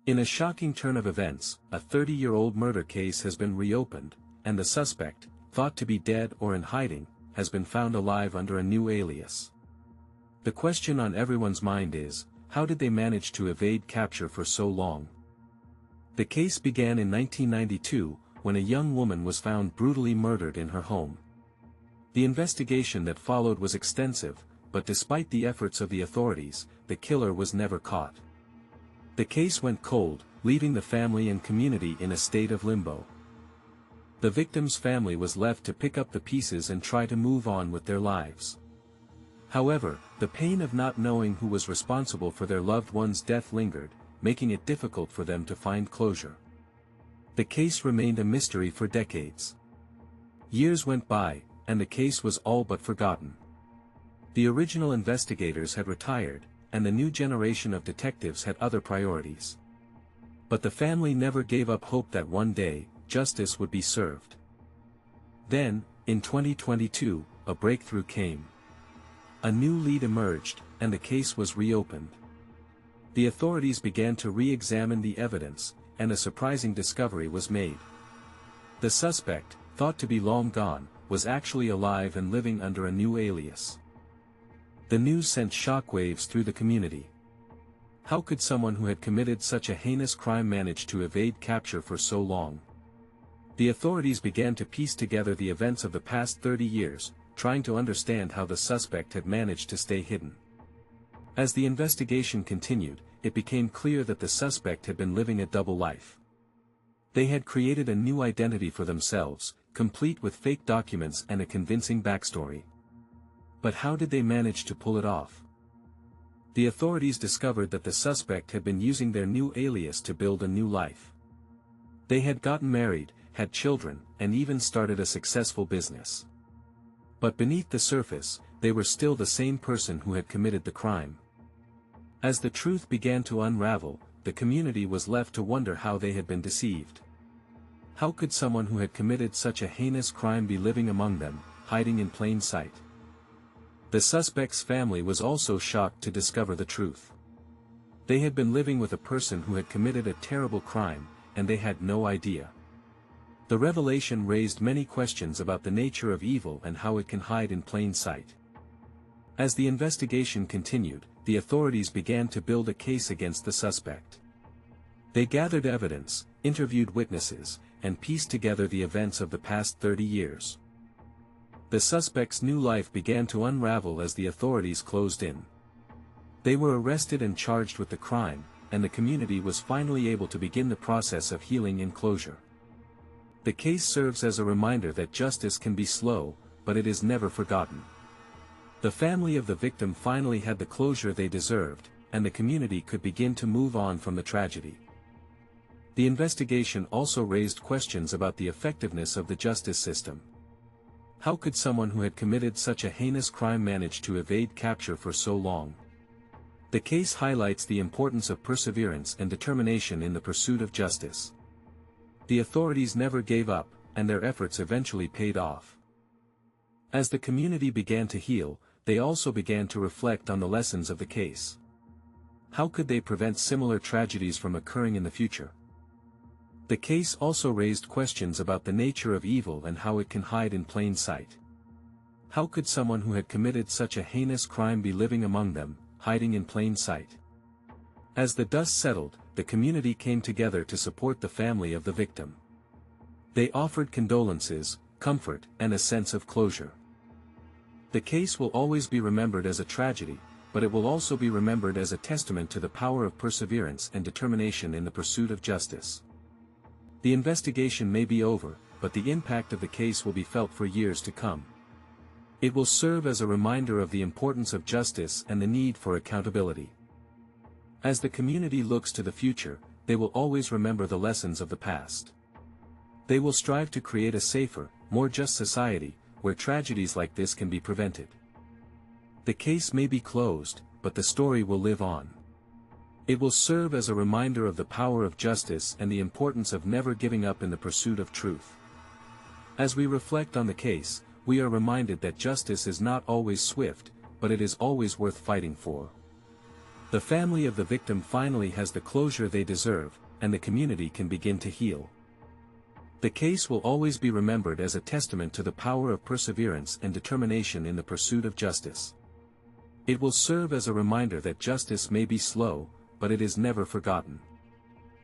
In a shocking turn of events, a 30-year-old murder case has been reopened, and the suspect, thought to be dead or in hiding, has been found alive under a new alias. The question on everyone's mind is, how did they manage to evade capture for so long? The case began in 1992, when a young woman was found brutally murdered in her home. The investigation that followed was extensive, but despite the efforts of the authorities, the killer was never caught. The case went cold, leaving the family and community in a state of limbo. The victim's family was left to pick up the pieces and try to move on with their lives. However, the pain of not knowing who was responsible for their loved one's death lingered, making it difficult for them to find closure. The case remained a mystery for decades. Years went by, and the case was all but forgotten. The original investigators had retired, and the new generation of detectives had other priorities. But the family never gave up hope that one day, justice would be served. Then, in 2022, a breakthrough came. A new lead emerged, and the case was reopened. The authorities began to re-examine the evidence, and a surprising discovery was made. The suspect, thought to be long gone, was actually alive and living under a new alias. The news sent shockwaves through the community. How could someone who had committed such a heinous crime manage to evade capture for so long? The authorities began to piece together the events of the past 30 years, trying to understand how the suspect had managed to stay hidden. As the investigation continued, it became clear that the suspect had been living a double life. They had created a new identity for themselves, complete with fake documents and a convincing backstory. But how did they manage to pull it off? The authorities discovered that the suspect had been using their new alias to build a new life. They had gotten married, had children, and even started a successful business. But beneath the surface, they were still the same person who had committed the crime. As the truth began to unravel, the community was left to wonder how they had been deceived. How could someone who had committed such a heinous crime be living among them, hiding in plain sight? The suspect's family was also shocked to discover the truth. They had been living with a person who had committed a terrible crime, and they had no idea. The revelation raised many questions about the nature of evil and how it can hide in plain sight. As the investigation continued, the authorities began to build a case against the suspect. They gathered evidence, interviewed witnesses, and pieced together the events of the past 30 years. The suspect's new life began to unravel as the authorities closed in. They were arrested and charged with the crime, and the community was finally able to begin the process of healing and closure. The case serves as a reminder that justice can be slow, but it is never forgotten. The family of the victim finally had the closure they deserved, and the community could begin to move on from the tragedy. The investigation also raised questions about the effectiveness of the justice system. How could someone who had committed such a heinous crime manage to evade capture for so long? The case highlights the importance of perseverance and determination in the pursuit of justice. The authorities never gave up, and their efforts eventually paid off. As the community began to heal, they also began to reflect on the lessons of the case. How could they prevent similar tragedies from occurring in the future? The case also raised questions about the nature of evil and how it can hide in plain sight. How could someone who had committed such a heinous crime be living among them, hiding in plain sight? As the dust settled, the community came together to support the family of the victim. They offered condolences, comfort, and a sense of closure. The case will always be remembered as a tragedy, but it will also be remembered as a testament to the power of perseverance and determination in the pursuit of justice. The investigation may be over, but the impact of the case will be felt for years to come. It will serve as a reminder of the importance of justice and the need for accountability. As the community looks to the future, they will always remember the lessons of the past. They will strive to create a safer, more just society, where tragedies like this can be prevented. The case may be closed, but the story will live on. It will serve as a reminder of the power of justice and the importance of never giving up in the pursuit of truth. As we reflect on the case, we are reminded that justice is not always swift, but it is always worth fighting for. The family of the victim finally has the closure they deserve, and the community can begin to heal. The case will always be remembered as a testament to the power of perseverance and determination in the pursuit of justice. It will serve as a reminder that justice may be slow, but it is never forgotten.